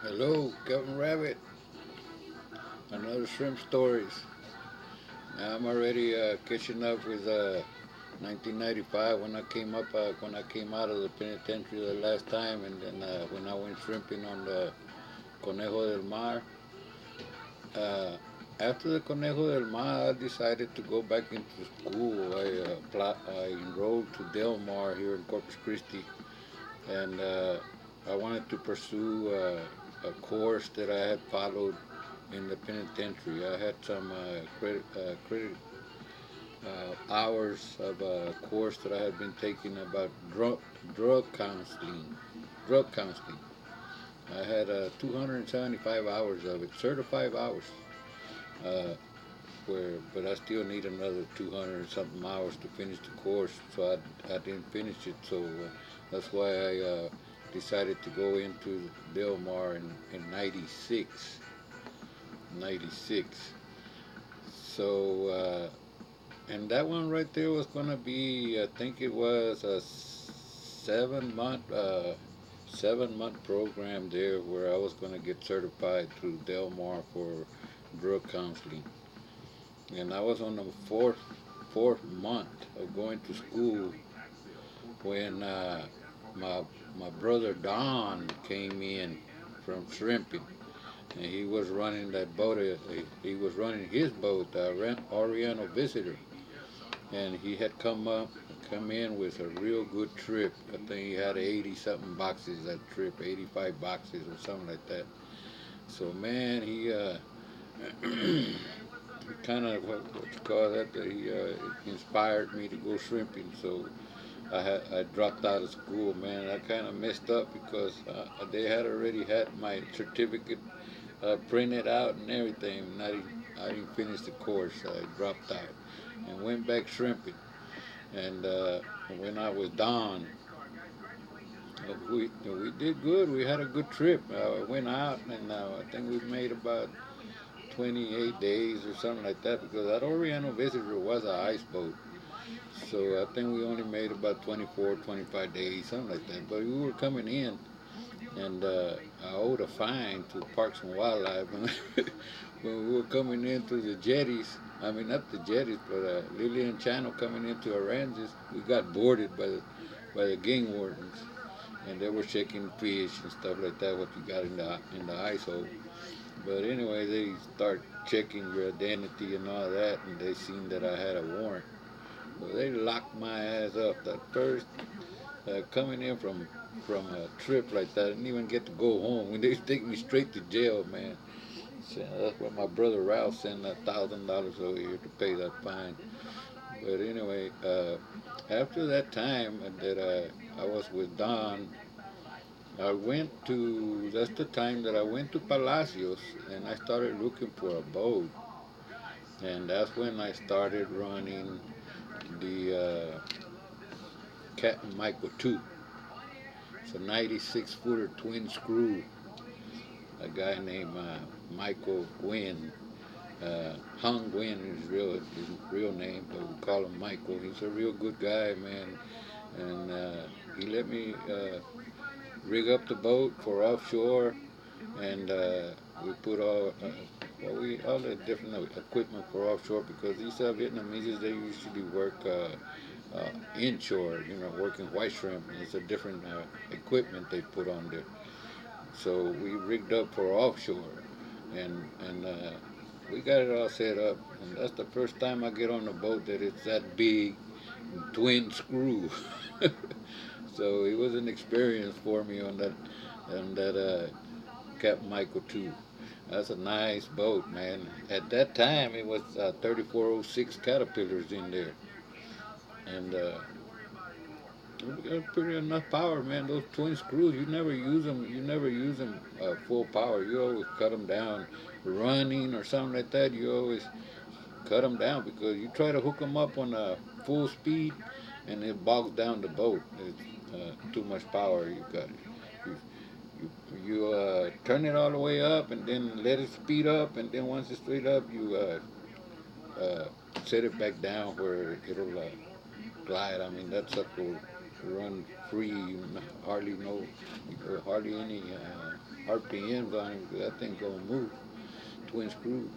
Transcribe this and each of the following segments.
Hello, Captain Rabbit. Another shrimp stories. Now I'm already catching up with 1995 when I came out of the penitentiary the last time, and then when I went shrimping on the Conejo del Mar. Uh, After the Conejo del Mar, I decided to go back into school. I enrolled to Del Mar here in Corpus Christi, and I wanted to pursue a course that I had followed in the penitentiary. I had some credit hours of a course that I had been taking about drug counseling. Drug counseling. I had 275 hours of it, certified hours. Uh, but I still need another 200 something hours to finish the course, so I didn't finish it. So that's why I decided to go into Del Mar in 96. 96. So, and that one right there was going to be, I think it was a 7 month program there where I was going to get certified through Del Mar for drug counseling. And I was on the fourth month of going to school when my my brother Don came in from shrimping, and he was running that boat. He was running his boat, Oriental Visitor, and he had come in with a real good trip. I think he had 80 something boxes that trip, 85 boxes or something like that. So man, he kind of what you call that. He inspired me to go shrimping. So I dropped out of school, man. I kind of messed up because they had already had my certificate printed out and everything. And I didn't finish the course. So I dropped out and went back shrimping. And when I was done, we did good. We had a good trip. I went out and I think we made about 28 days or something like that because that Oriental Visitor was a ice boat. So I think we only made about 24, 25 days, something like that. But we were coming in, and I owed a fine to Parks and Wildlife when we were coming in through the jetties. I mean, not the jetties, but Lillian Channel coming into Aransas. We got boarded by the game wardens, and they were checking fish and stuff like that. What you got in the ice hole. But anyway, they start checking your identity and all that, and they seen that I had a warrant. Well, they locked my ass up. That first coming in from a trip like that, I didn't even get to go home. When they take me straight to jail, man. So that's why my brother Ralph sent $1,000 over here to pay that fine. But anyway, after that time that I was with Don, I went to. That's the time that I went to Palacios and I started looking for a boat, and that's when I started running the Capt.Micheal 2. It's a 96 footer twin screw. A guy named Michael Gwynn, Hung Gwynn is his real name, but we call him Michael. He's a real good guy, man, and he let me rig up the boat for offshore, and we put all the different equipment for offshore because these Vietnamese they usually work inshore, working white shrimp. It's a different equipment they put on there. So we rigged up for offshore, and we got it all set up. And that's the first time I get on a boat that it's that big, twin screw. So it was an experience for me on that Capt.Micheal 2. That's a nice boat, man. At that time, it was 3406 Caterpillars in there, and we got pretty enough power, man. Those twin screws, you never use them. You never use them full power. You always cut them down, running or something like that. You always cut them down because you try to hook them up on full speed, and it bogs down the boat. It's too much power. You got it. You turn it all the way up and then let it speed up, and then once it's straight up, you uh, set it back down where it'll glide. I mean, that sucker will run free, hardly no, hardly any RPMs on it. That thing gonna move, twin screw.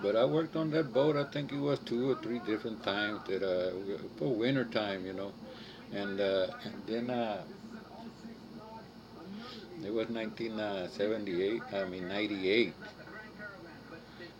But I worked on that boat. I think it was 2 or 3 different times that for winter time, and then it was 1978. I mean 98.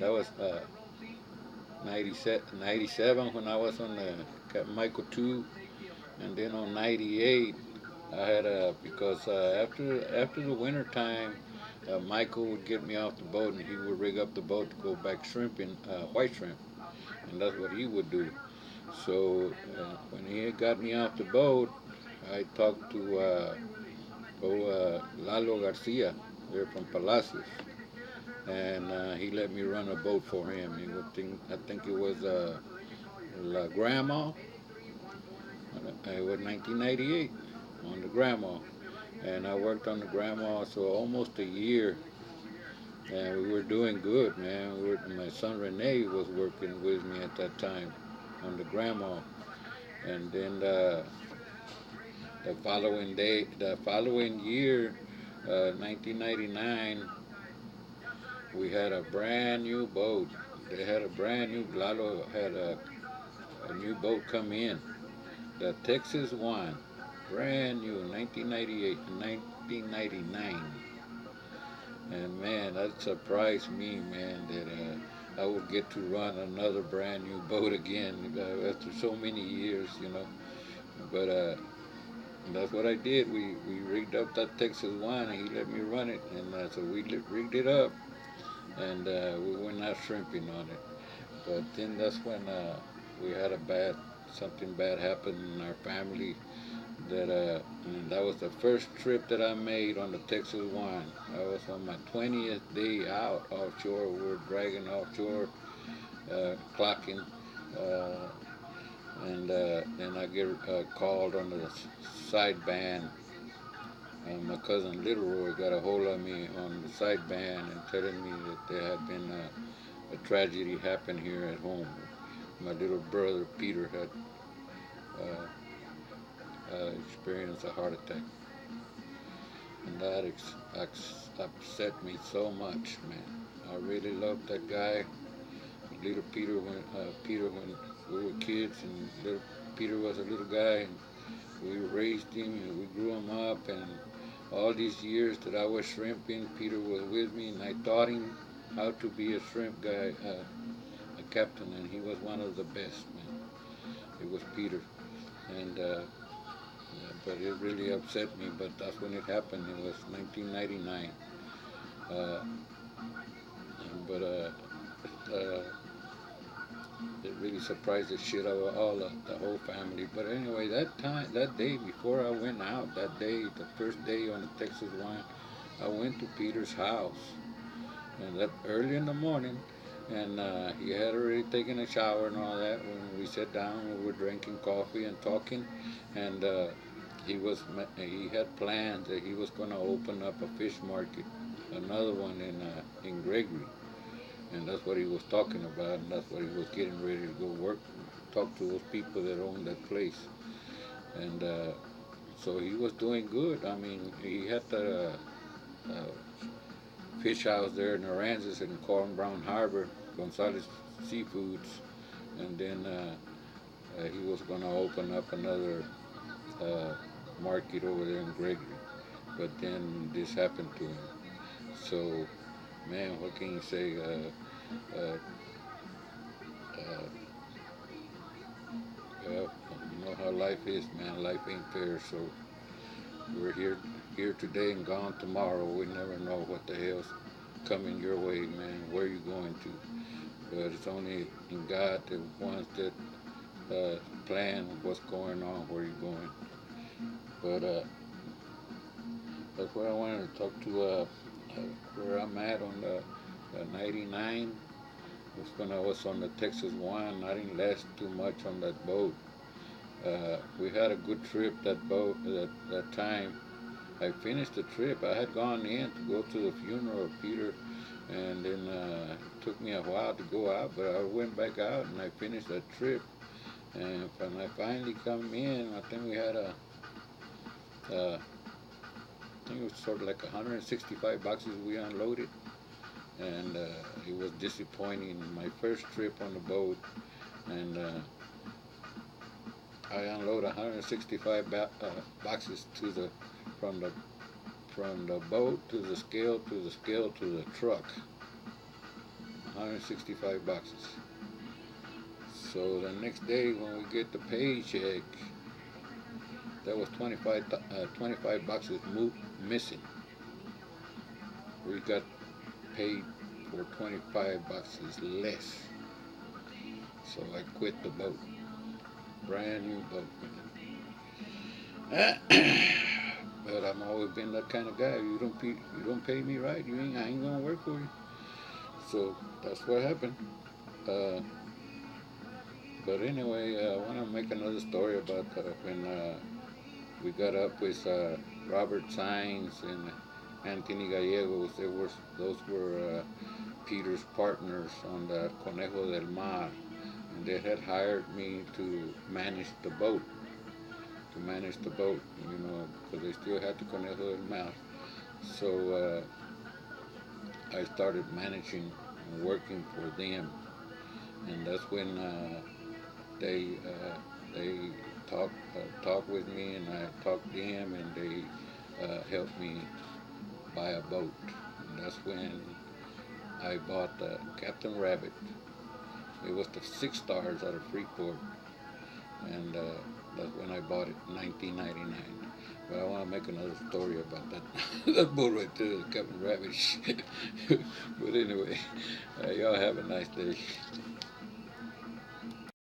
That was 97 when I was on the Capt.Micheal 2, and then on 98 I had because after the winter time, Michael would get me off the boat and he would rig up the boat to go back shrimping, white shrimp, and that's what he would do. So when he had got me off the boat, I talked to Lalo Garcia there from Palacios, and he let me run a boat for him. I think it was La Grandma. It was 1998 on the Grandma, and I worked on the Grandma so almost a year, and we were doing good, man. My son Rene was working with me at that time on the Grandma, and then the following year, 1999, we had a brand new boat. They had a brand new Lalo had a new boat come in, the Texas One, brand new, 1998 and 1999. And man, that surprised me, man, that I would get to run another brand new boat again after so many years. But that's what I did. We rigged up that Texas One, and he let me run it, and so we rigged it up, and we went out shrimping on it. But then that's when we had something bad happen in our family. And that was the first trip that I made on the Texas One. I was on my 20th day out offshore. We were dragging offshore, clocking, uh, and then I get called on the side band. My cousin Little Roy got a hold of me on the side band and telling me that there had been a tragedy happen here at home. My little brother Peter had experienced a heart attack, and that upset me so much, man. I really loved that guy, little Peter when we were kids, and little Peter was a little guy, and we raised him and we grew him up, and all these years that I was shrimping, Peter was with me, and I taught him how to be a shrimp guy, a captain, and he was one of the best, man. It was Peter, and yeah, but it really upset me. But that's when it happened. It was 1999. Uh, but it really surprised the shit out of the whole family. But anyway, that day before I went out, that day, the first day on the Texas One, I went to Peter's house, and that early in the morning, and he had already taken a shower and all that. When we sat down, we were drinking coffee and talking, and he had plans that he was going to open up a fish market, another one in Gregory, and that's what he was talking about, and that's what he was getting ready to go work, talk to those people that own that place, and so he was doing good. I mean, he had the fish house there in Aransas in Corn Brown Harbor, Gonzales Seafoods, and then he was going to open up another uh, market over there in Gregory. But then this happened to him. So, man, what can you say? Uh, uh, well, you know how life is, man. Life ain't fair. So we're here today and gone tomorrow. We never know what the hell's coming your way, man. Where you going to? But it's only in God that wants that plan what's going on, where you're going. But that's what I wanted to talk to. Where I'm at on the 99. Was when I was on the Texas One. I didn't last too much on that boat. We had a good trip that time. I finished the trip. I had gone in to go to the funeral of Peter, and then it took me a while to go out, but I went back out and I finished that trip. And when I finally come in, I think we had I think it was sort of like 165 boxes we unloaded, and it was disappointing. My first trip on the boat, and I unloaded 165 boxes to the from the from the boat to the scale to the scale to the truck. 165 boxes. So the next day when we get the paycheck, there was 25 boxes missing. We got paid for 25 boxes less. So I quit the boat. Brand new boat. But I've always been that kind of guy. You don't pay me right, I ain't gonna work for you. So that's what happened. Uh, but anyway, I want to make another story about when we got up with Robert Sainz and Anthony Gallegos. Those were Peter's partners on the Conejo del Mar, and they had hired me to manage the boat. Because they still had the Conejo del Mar. So I started managing and working for them, and that's when they they talked with me, and I talked to them, and they helped me buy a boat. And that's when I bought Captain Rabbit. It was the 6 stars out of Freeport, and that's when I bought it in 1999. But I want to make another story about that that boat right there, the Captain Rabbit. But anyway, y'all have a nice day.